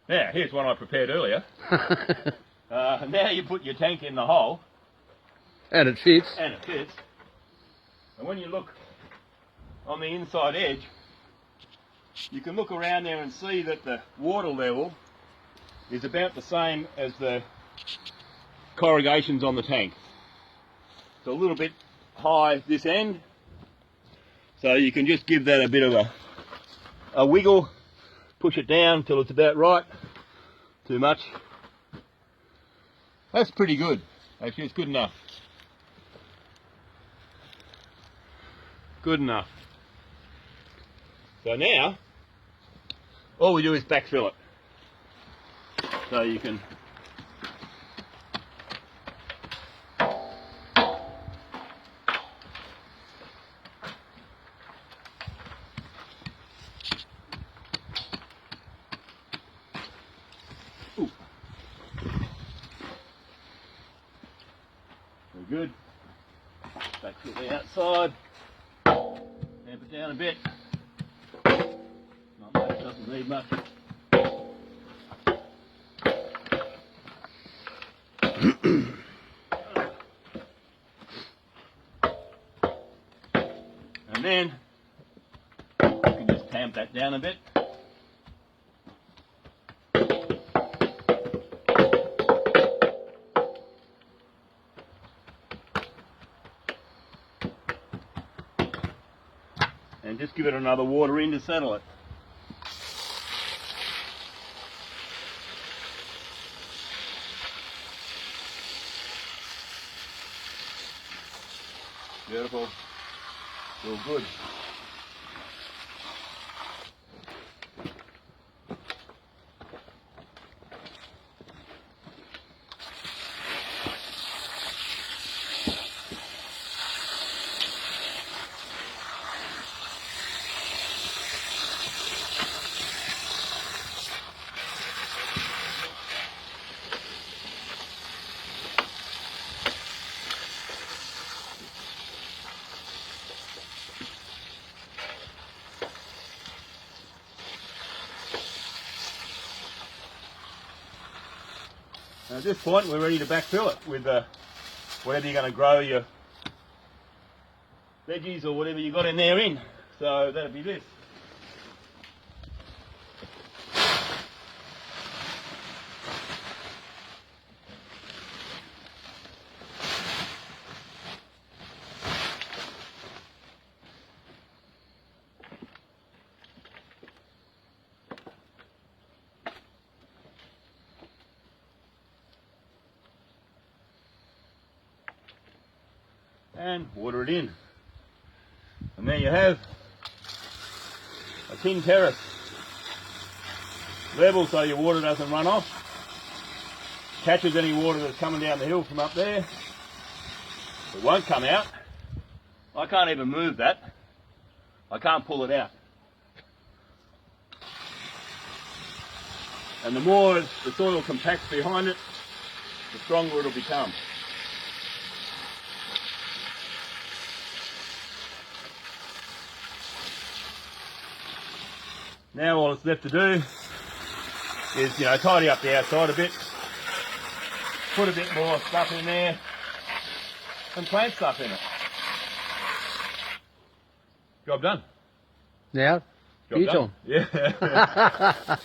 Now, here's one I prepared earlier. Now you put your tank in the hole. And it fits. And it fits. And when you look on the inside edge, you can look around there and see that the water level is about the same as the corrugations on the tank. It's a little bit high this end, so you can just give that a bit of a wiggle, push it down till it's about right. Too much. That's pretty good. Actually, it's good enough. Good enough. So now, all we do is backfill it. So you can Very good. Backfill the outside. Tamp it down a bit. Not much, doesn't need much. And then you can just tamp that down a bit. And just give it another water in to settle it. Beautiful. All good. At this point, we're ready to backfill it with whatever you're going to grow your veggies or whatever you got in there in. So that'll be this. And water it in. And there you have a tin terrace. Level so your water doesn't run off. Catches any water that's coming down the hill from up there. It won't come out. I can't even move that. I can't pull it out. And the more the soil compacts behind it, the stronger it'll become. Now all it's left to do is, tidy up the outside a bit, put a bit more stuff in there, and plant stuff in it. Job done. Now, Job done. Yeah.